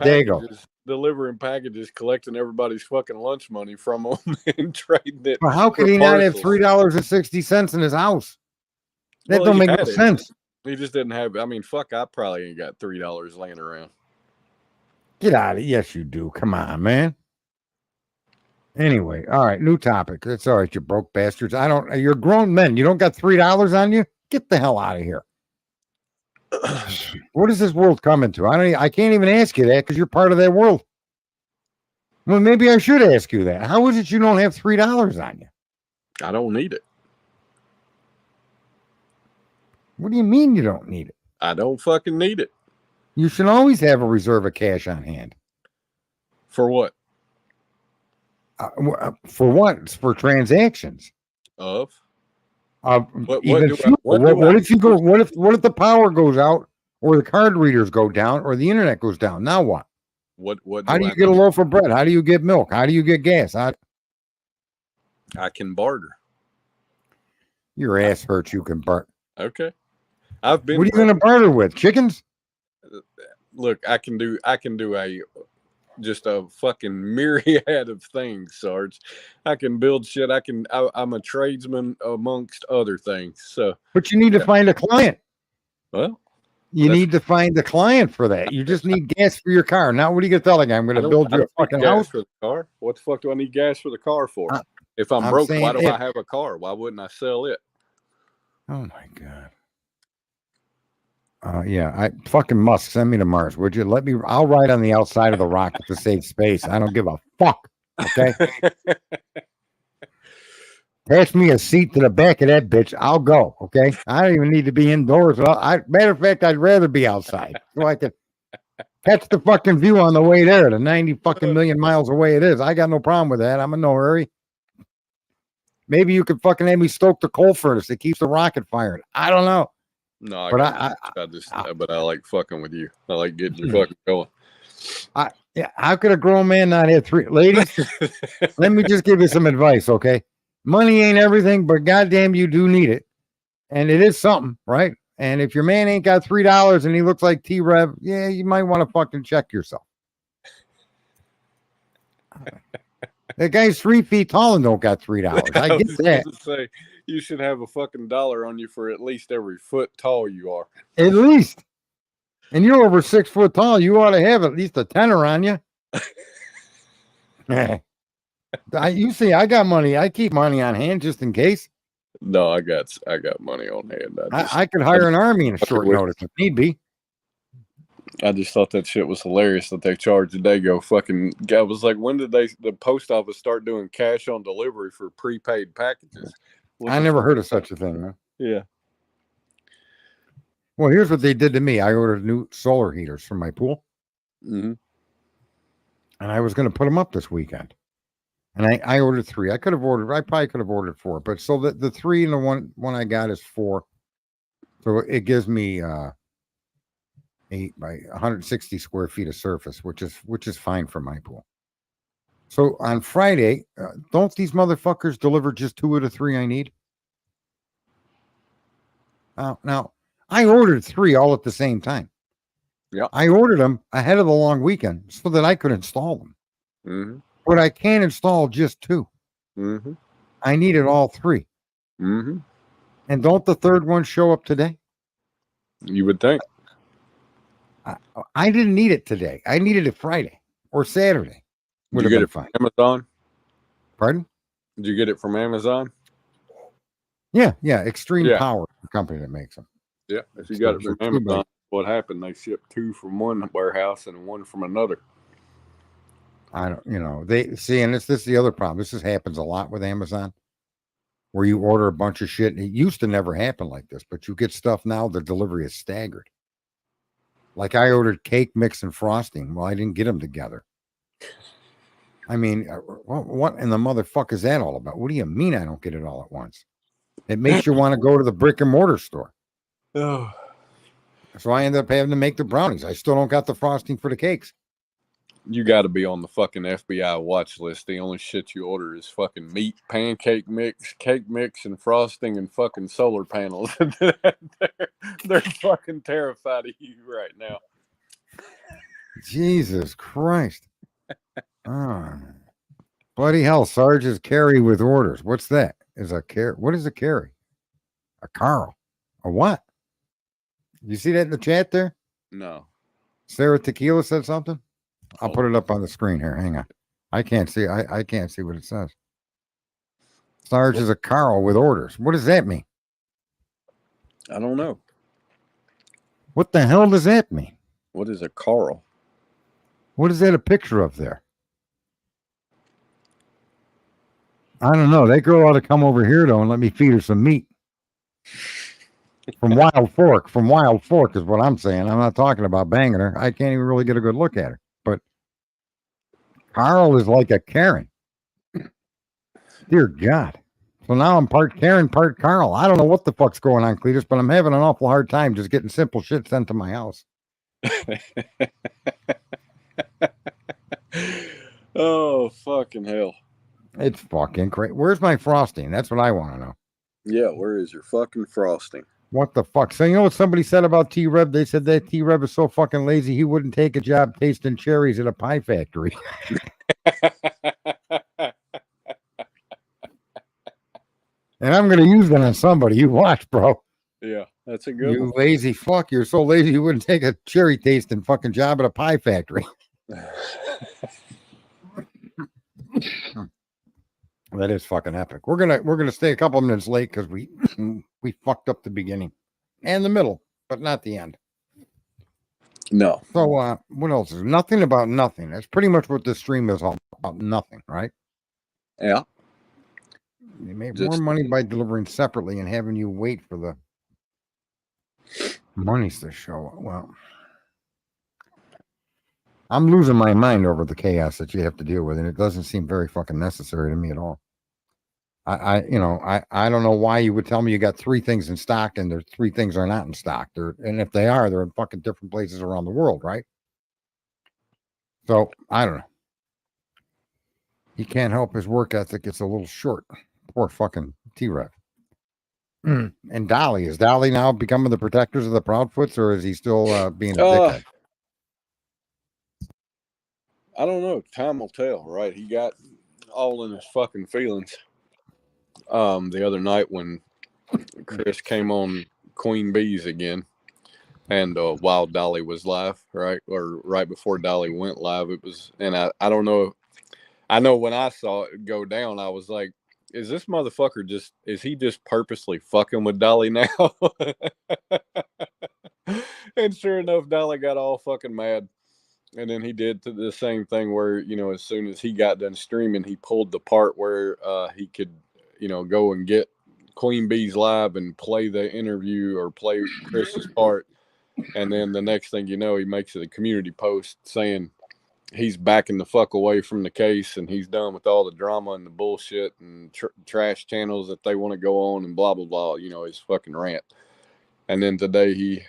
delivering packages, collecting everybody's fucking lunch money from them and trading it. Well, how could for he not have parcels. $3.60 in his house? That Well, don't he make no had it. sense. He just didn't have. I mean, fuck, I probably ain't got $3 laying around. Get out of it. Yes, you do. Come on, man. Anyway, all right, new topic. That's all right, you broke bastards. You're grown men. You don't got $3 on you? Get the hell out of here. What is this world coming to? I can't even ask you that because you're part of that world. Well, maybe I should ask you that. How is it you don't have $3 on you? I don't need it. What do you mean you don't need it? I don't fucking need it. You should always have a reserve of cash on hand. For what? For what? For transactions. Of? Even fuel. What if you go? What if the power goes out, or the card readers go down, or the internet goes down? Now what? How do you get a loaf of bread? How do you get milk? How do you get gas? I can barter. Your ass hurts. You can barter. Okay. I've been. What are you going to barter with? Chickens? Look, I can do just a fucking myriad of things, Sarge. I can build shit. I'm a tradesman amongst other things. So, but you need to find a client. Well, you need to find a client for that. You just need gas for your car. Now, what are you going to tell the guy? I'm going to build you a fucking house for the car. What the fuck do I need gas for the car for? If I'm broke, why do I have a car? Why wouldn't I sell it? Oh my god. Yeah, fucking Musk, send me to Mars, would you? I'll ride on the outside of the rocket to save space. I don't give a fuck. Okay. Pass me a seat to the back of that bitch. I'll go. Okay. I don't even need to be indoors. Matter of fact, I'd rather be outside so I can catch the fucking view on the way there. The 90 fucking million miles away it is. I got no problem with that. I'm in no hurry. Maybe you could fucking have me stoke the coal furnace that keeps the rocket firing. I don't know. No, but I like fucking with you. I like getting you fucking going. Yeah, how could a grown man not have three ladies? Let me just give you some advice, okay? Money ain't everything, but goddamn, you do need it, and it is something, right? And if your man ain't got $3 and he looks like T-Rev, yeah, you might want to fucking check yourself. That guy's 3 feet tall and don't got $3. I get that. Say, you should have a fucking dollar on you for at least every foot tall you are. At least. And you're over 6 foot tall. You ought to have at least a tenner on you. You see, I got money. I keep money on hand just in case. No, I got money on hand. I could hire an army in a short wish- notice if need be. I just thought that shit was hilarious that they charged a Dago fucking. I was like, when did the post office start doing cash on delivery for prepaid packages? I never heard of such a thing. Huh? Yeah. Well, here's what they did to me. I ordered new solar heaters for my pool, Mm-hmm. and I was going to put them up this weekend. And I ordered 3. I probably could have ordered 4, but so the 3 and the one I got is 4. So it gives me 8 by 160 square feet of surface, which is fine for my pool. So on Friday, don't these motherfuckers deliver just 2 of the 3 I need? Now I ordered 3 all at the same time. Yeah. I ordered them ahead of the long weekend so that I could install them. Mm-hmm. But I can't install just 2. Mm-hmm. I needed all 3. Mm-hmm. And don't the third one show up today? You would think. I didn't need it today. I needed it Friday or Saturday. Did you get it from Amazon? Pardon? Did you get it from Amazon? Yeah. Extreme Yeah. Power, the company that makes them. Yeah. If you got it from So Amazon, what happened? They shipped 2 from one warehouse and 1 from another. I don't, they see, and this is the other problem. This happens a lot with Amazon, where you order a bunch of shit. It used to never happen like this, but you get stuff now. The delivery is staggered. Like I ordered cake mix and frosting. Well, I didn't get them together. I mean, what in the motherfucker is that all about? What do you mean I don't get it all at once? It makes you want to go to the brick and mortar store. Oh. So I ended up having to make the brownies. I still don't got the frosting for the cakes. You got to be on the fucking FBI watch list. The only shit you order is fucking meat, pancake mix, cake mix, and frosting, and fucking solar panels. they're fucking terrified of you right now. Jesus Christ. Bloody hell, Sarge is carry with orders. What's that? What is a carry? A Carl. A what? You see that in the chat there? No. Sarah Tequila said something? I'll put it up on the screen here. Hang on. I can't see. I can't see what it says. Sarge is a Carl with orders. What does that mean? I don't know. What the hell does that mean? What is a Carl? What is that a picture of there? I don't know. That girl ought to come over here, though, and let me feed her some meat. From Wild Fork. From Wild Fork is what I'm saying. I'm not talking about banging her. I can't even really get a good look at her. But Carl is like a Karen. Dear God. So now I'm part Karen, part Carl. I don't know what the fuck's going on, Cletus, but I'm having an awful hard time just getting simple shit sent to my house. Oh, fucking hell. It's fucking crazy. Where's my frosting? That's what I want to know. Yeah, where is your fucking frosting? What the fuck? So you know what somebody said about T-Rev? They said that T-Rev is so fucking lazy he wouldn't take a job tasting cherries at a pie factory. And I'm going to use that on somebody. You watch, bro. Yeah, that's a good You one. lazy fuck. You're so lazy you wouldn't take a cherry tasting fucking job at a pie factory. That is fucking epic. We're gonna stay a couple minutes late because we fucked up the beginning and the middle, but not the end. No. So what else is nothing about nothing? That's pretty much what this stream is all about. Nothing, right? Yeah. They made Just- more money by delivering separately and having you wait for the monies to show up. Well, I'm losing my mind over the chaos that you have to deal with, and it doesn't seem very fucking necessary to me at all. I don't know why you would tell me you got 3 things in stock and there's 3 things are not in stock. And if they are, they're in fucking different places around the world, right? So I don't know. He can't help his work ethic. It's a little short. Poor fucking T-Rev. And Dolly, is Dolly now becoming the protectors of the Proudfoots, or is he still being a dickhead? I don't know. Time will tell, right? He got all in his fucking feelings. The other night when Chris came on Queen Bees again, and while Dolly was live, right, or right before Dolly went live, it was, and I don't know. I know when I saw it go down, I was like, is this motherfucker is he just purposely fucking with Dolly now? And sure enough, Dolly got all fucking mad. And then he did the same thing where, as soon as he got done streaming, he pulled the part where he could, go and get Queen Bee's live and play the interview or play Chris's part. And then the next thing you know, he makes it a community post saying he's backing the fuck away from the case and he's done with all the drama and the bullshit and trash channels that they want to go on and blah, blah, blah, his fucking rant. And then today he,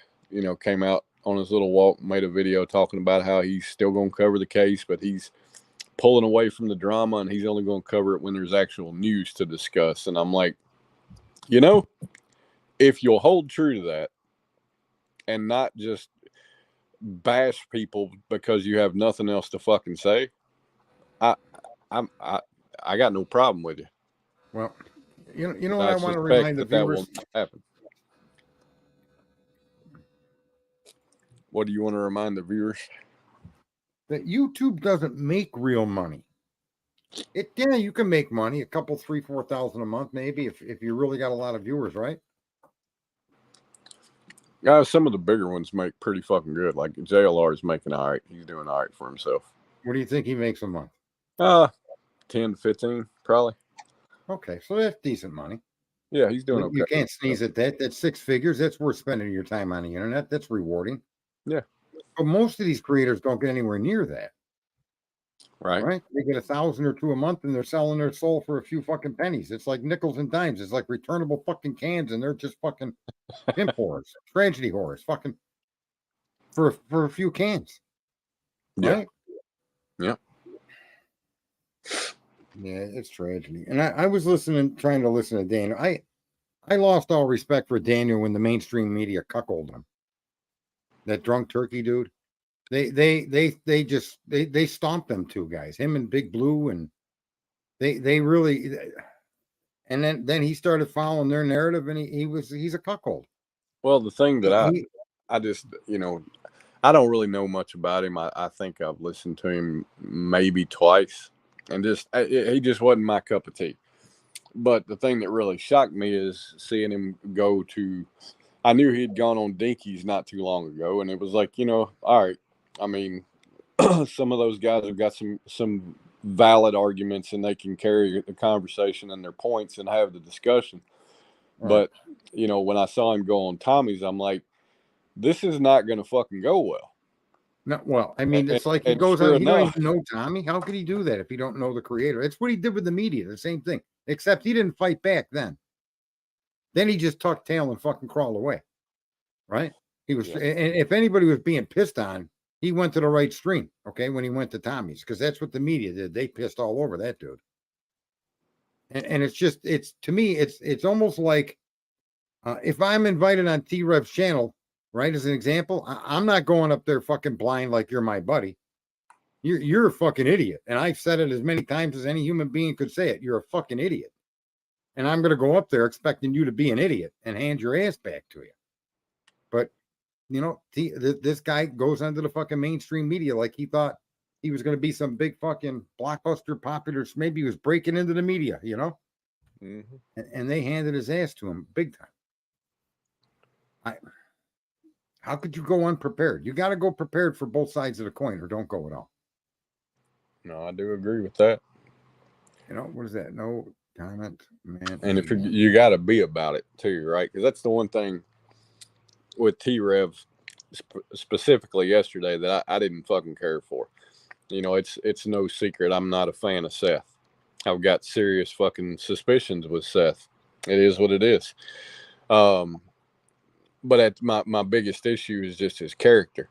came out on his little walk, made a video talking about how he's still going to cover the case, but he's pulling away from the drama and he's only going to cover it when there's actual news to discuss. And I'm like, if you'll hold true to that and not just bash people because you have nothing else to fucking say, I got no problem with you. Well, you know what I want to remind the that will viewers. not happen. What do you want to remind the viewers? That YouTube doesn't make real money. You can make money, a couple, 3,000-4,000 a month, maybe, if you really got a lot of viewers, right? Some of the bigger ones make pretty fucking good. Like JLR is making all right. He's doing all right for himself. What do you think he makes a month? 10 to 15, probably. Okay, so that's decent money. Yeah, he's doing okay. You can't sneeze at that. That's 6 figures. That's worth spending your time on the internet. That's rewarding. Yeah. But most of these creators don't get anywhere near that. Right? They get 1,000 or 2 a month and they're selling their soul for a few fucking pennies. It's like nickels and dimes. It's like returnable fucking cans and they're just fucking pimp whores, tragedy whores, fucking for a few cans. Right? Yeah. Yeah, it's tragedy. And I was trying to listen to Daniel. I lost all respect for Daniel when the mainstream media cuckolded him. That drunk turkey dude. They stomped them 2 guys, him and Big Blue, and they really. And then he started following their narrative, and he's a cuckold. Well, the thing that I just I don't really know much about him. I think I've listened to him maybe twice, and he just wasn't my cup of tea. But the thing that really shocked me is seeing him go to. I knew he'd gone on Dinkies not too long ago, and it was like, all right. I mean, some of those guys have got some valid arguments, and they can carry the conversation and their points and have the discussion. Right. But when I saw him go on Tommy's, I'm like, this is not going to fucking go well. No, well, I mean, it's like he goes on. He don't even know Tommy. How could he do that if he don't know the creator? It's what he did with the media. The same thing, except he didn't fight back then. Then he just tucked tail and fucking crawled away. Right? He was, and if anybody was being pissed on, he went to the right stream. Okay, when he went to Tommy's, because that's what the media did. They pissed all over that dude. And it's to me, it's almost like if I'm invited on T-Rev's channel, right, as an example, I'm not going up there fucking blind like you're my buddy. You're a fucking idiot. And I've said it as many times as any human being could say it. You're a fucking idiot. And I'm going to go up there expecting you to be an idiot and hand your ass back to you. But, this guy goes under the fucking mainstream media like he thought he was going to be some big fucking blockbuster popular. Maybe he was breaking into the media, Mm-hmm. And they handed his ass to him big time. How could you go unprepared? You got to go prepared for both sides of the coin or don't go at all. No, I do agree with that. What is that? No comment, man. And if you got to be about it too, right? Because that's the one thing with T-Rev specifically yesterday that I didn't fucking care for. It's no secret I'm not a fan of Seth. I've got serious fucking suspicions with Seth. It is what it is. But my biggest issue is just his character.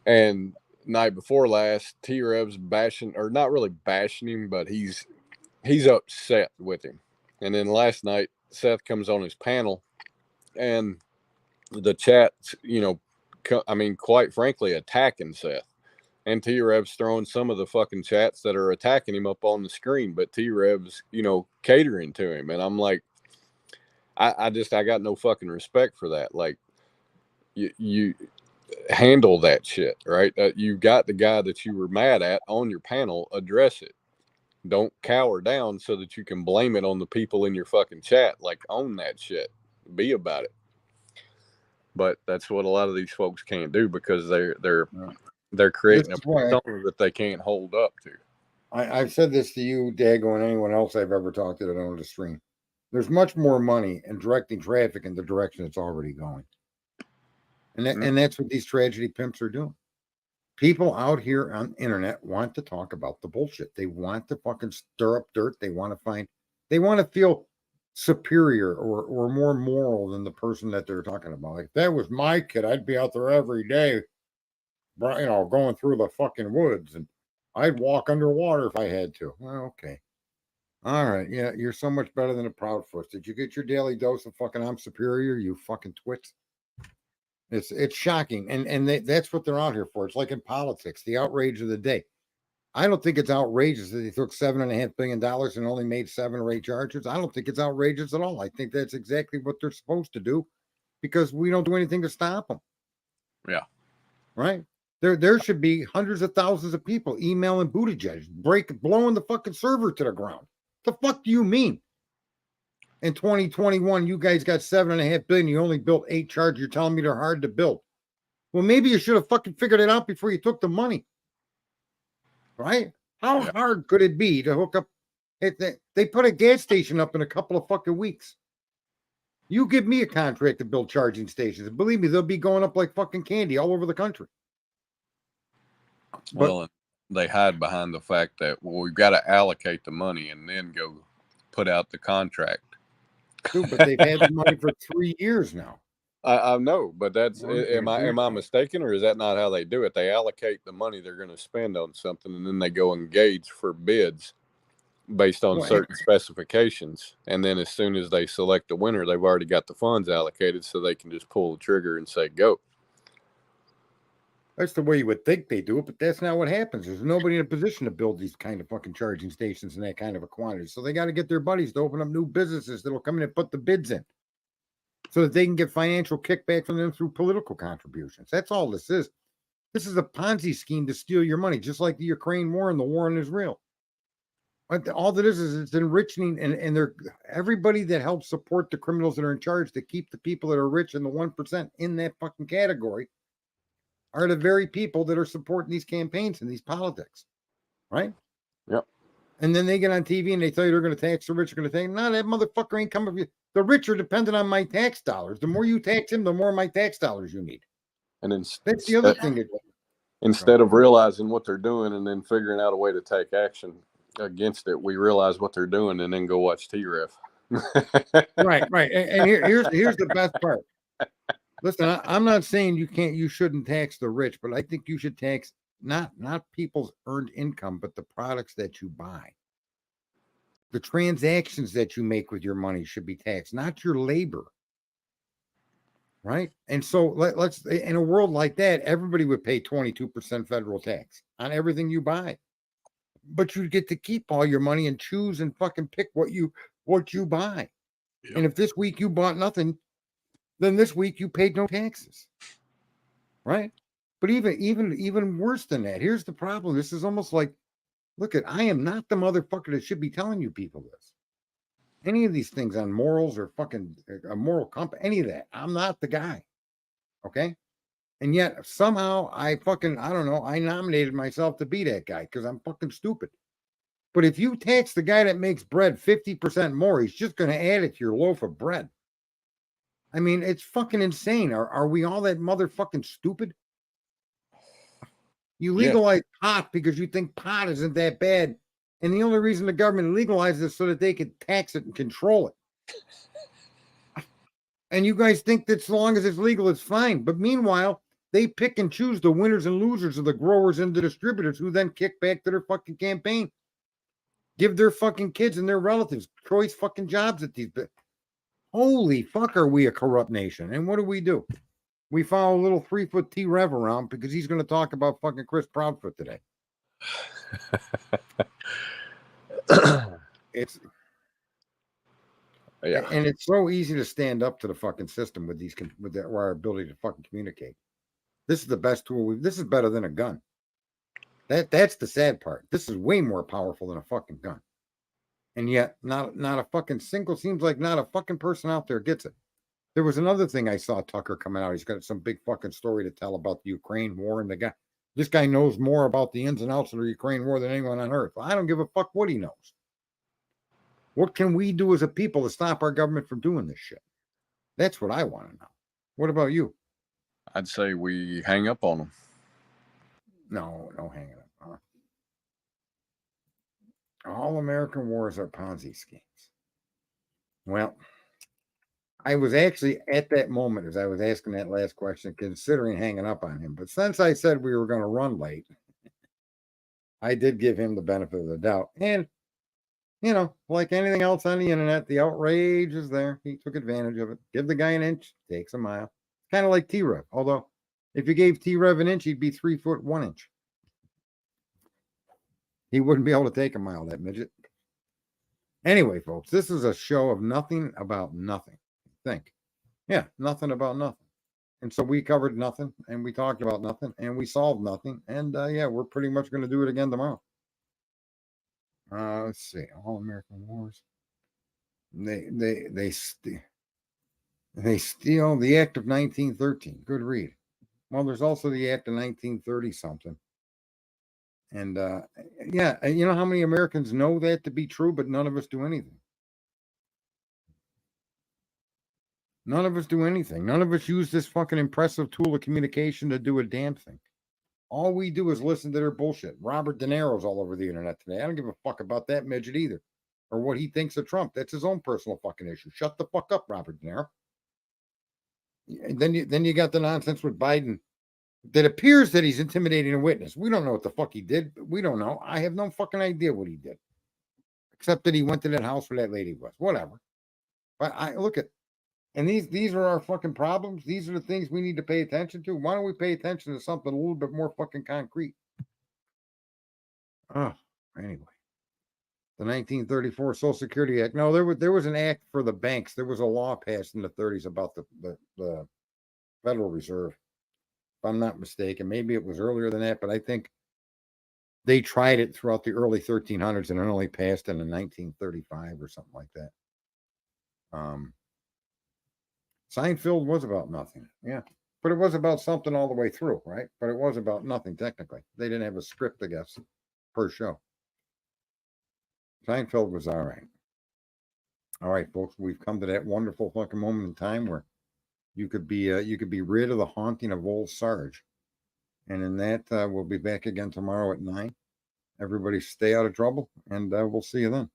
And night before last, T-Rev's bashing, or not really bashing him, but he's upset with him. And then last night, Seth comes on his panel, and the chat, quite frankly, attacking Seth. And T-Rev's throwing some of the fucking chats that are attacking him up on the screen, but T-Rev's, catering to him. And I'm like, I got no fucking respect for that. Like, you handle that shit, right? You got the guy that you were mad at on your panel, address it. Don't cower down so that you can blame it on the people in your fucking chat. Like, own that shit. Be about it. But that's what a lot of these folks can't do because they're creating a This is why persona that they can't hold up to. I've said this to you, Dago, and anyone else I've ever talked to that owns a stream. There's much more money in directing traffic in the direction it's already going. And that's what these tragedy pimps are doing. People out here on the internet want to talk about the bullshit. They want to fucking stir up dirt. They want to feel superior or more moral than the person that they're talking about. Like, if that was my kid, I'd be out there every day, going through the fucking woods, and I'd walk underwater if I had to. Well, okay. All right. Yeah, you're so much better than a Proudfoot. Did you get your daily dose of fucking I'm superior, you fucking twits? It's shocking. And that's what they're out here for. It's like in politics, the outrage of the day. I don't think it's outrageous that they took $7.5 billion and only made 7 or 8 charges. I don't think it's outrageous at all. I think that's exactly what they're supposed to do because we don't do anything to stop them. Yeah. Right? There should be hundreds of thousands of people emailing Buttigieg, blowing the fucking server to the ground. The fuck do you mean? In 2021, you guys got $7.5 billion. You only built 8 charges. You're telling me they're hard to build. Well, maybe you should have fucking figured it out before you took the money. Right? How hard could it be to hook up? They put a gas station up in a couple of fucking weeks. You give me a contract to build charging stations, and believe me, they'll be going up like fucking candy all over the country. Well, they hide behind the fact that, well, we've got to allocate the money and then go put out the contract. Dude, but they've had the money for 3 years now. I know, but that's am I mistaken, or is that not how they do it? They allocate the money they're going to spend on something, and then they go engage for bids based on certain specifications. And then as soon as they select a winner, they've already got the funds allocated, so they can just pull the trigger and say go. That's the way you would think they do it, but that's not what happens. There's nobody in a position to build these kind of fucking charging stations in that kind of a quantity. So they got to get their buddies to open up new businesses that'll come in and put the bids in so that they can get financial kickback from them through political contributions. That's all this is. This is a Ponzi scheme to steal your money, just like the Ukraine war and the war in Israel. But all that is it's enriching, and they're everybody that helps support the criminals that are in charge to keep the people that are rich and the 1% in that fucking category are the very people that are supporting these campaigns and these politics, right? Yep. And then they get on TV and they tell you they're going to tax the rich. They're going to say, no, that motherfucker ain't coming. The rich are dependent on my tax dollars. The more you tax him, the more my tax dollars you need. And then That's the other thing. Instead of realizing what they're doing and then figuring out a way to take action against it, we realize what they're doing and then go watch T-Ref. Right. And here's the best part. Listen, I'm not saying you shouldn't tax the rich, but I think you should tax not people's earned income, but the products that you buy. The transactions that you make with your money should be taxed, not your labor. Right? And so let's in a world like that, everybody would pay 22% federal tax on everything you buy. But you get to keep all your money and choose and fucking pick what you buy. Yep. And if this week you bought nothing, then this week you paid no taxes, right? But even worse than that, here's the problem. This is almost like, look, I am not the motherfucker that should be telling you people this. Any of these things on morals or fucking a moral compass, any of that. I'm not the guy, okay? And yet somehow I don't know, I nominated myself to be that guy because I'm fucking stupid. But if you tax the guy that makes bread 50% more, he's just going to add it to your loaf of bread. I mean, it's fucking insane. Are we all that motherfucking stupid? You legalize pot because you think pot isn't that bad. And the only reason the government legalizes it so that they can tax it and control it. And you guys think that so long as it's legal, it's fine. But meanwhile, they pick and choose the winners and losers of the growers and the distributors who then kick back to their fucking campaign. Give their fucking kids and their relatives choice fucking jobs at these. Holy fuck, are we a corrupt nation? And what do? We follow a little 3-foot T-Rev around because he's going to talk about fucking Chris Proudfoot today. And it's so easy to stand up to the fucking system with our ability to fucking communicate. This is the best tool. This is better than a gun. That's the sad part. This is way more powerful than a fucking gun. And yet, not a fucking single, seems like not a fucking person out there gets it. There was another thing I saw Tucker coming out. He's got some big fucking story to tell about the Ukraine war, and this guy knows more about the ins and outs of the Ukraine war than anyone on earth. Well, I don't give a fuck what he knows. What can we do as a people to stop our government from doing this shit? That's what I want to know. What about you? I'd say we hang up on them. No hanging up. All American wars are Ponzi schemes. Well, I was actually at that moment as I was asking that last question, considering hanging up on him. But since I said we were going to run late, I did give him the benefit of the doubt. And, you know, like anything else on the internet, the outrage is there. He took advantage of it. Give the guy an inch, takes a mile. Kind of like T-Rev. Although, if you gave T-Rev an inch, he'd be 3 foot 1 inch. He wouldn't be able to take a mile, that midget. Anyway, folks, this is a show of nothing about nothing. Think. Yeah, nothing about nothing. And so we covered nothing, and we talked about nothing, and we solved nothing. And yeah, we're pretty much going to do it again tomorrow. Let's see. All American Wars. They steal the Act of 1913. Good read. Well, there's also the Act of 1930 something. And yeah, you know how many Americans know that to be true, but none of us do anything. None of us do anything. None of us use this fucking impressive tool of communication to do a damn thing. All we do is listen to their bullshit. Robert De Niro's all over the internet today. I don't give a fuck about that midget either, or what he thinks of Trump. That's his own personal fucking issue. Shut the fuck up, Robert De Niro. And then you got the nonsense with Biden. That appears that he's intimidating a witness. We don't know what the fuck he did. We don't know. I have no fucking idea what he did. Except that he went to that house where that lady was. Whatever. But I look at, and these are our fucking problems. These are the things we need to pay attention to. Why don't we pay attention to something a little bit more fucking concrete? Oh, anyway. The 1934 Social Security Act. No, there was an act for the banks. There was a law passed in the 30s about the Federal Reserve. If I'm not mistaken, maybe it was earlier than that, but I think they tried it throughout the early 1300s and it only passed in 1935 or something like that. Seinfeld was about nothing, yeah, but it was about something all the way through, right? But it was about nothing technically. They didn't have a script, I guess, per show. Seinfeld was all right. All right, folks, we've come to that wonderful fucking moment in time where you could be rid of the haunting of old Sarge. And in that, we'll be back again tomorrow at 9. Everybody stay out of trouble, and we'll see you then.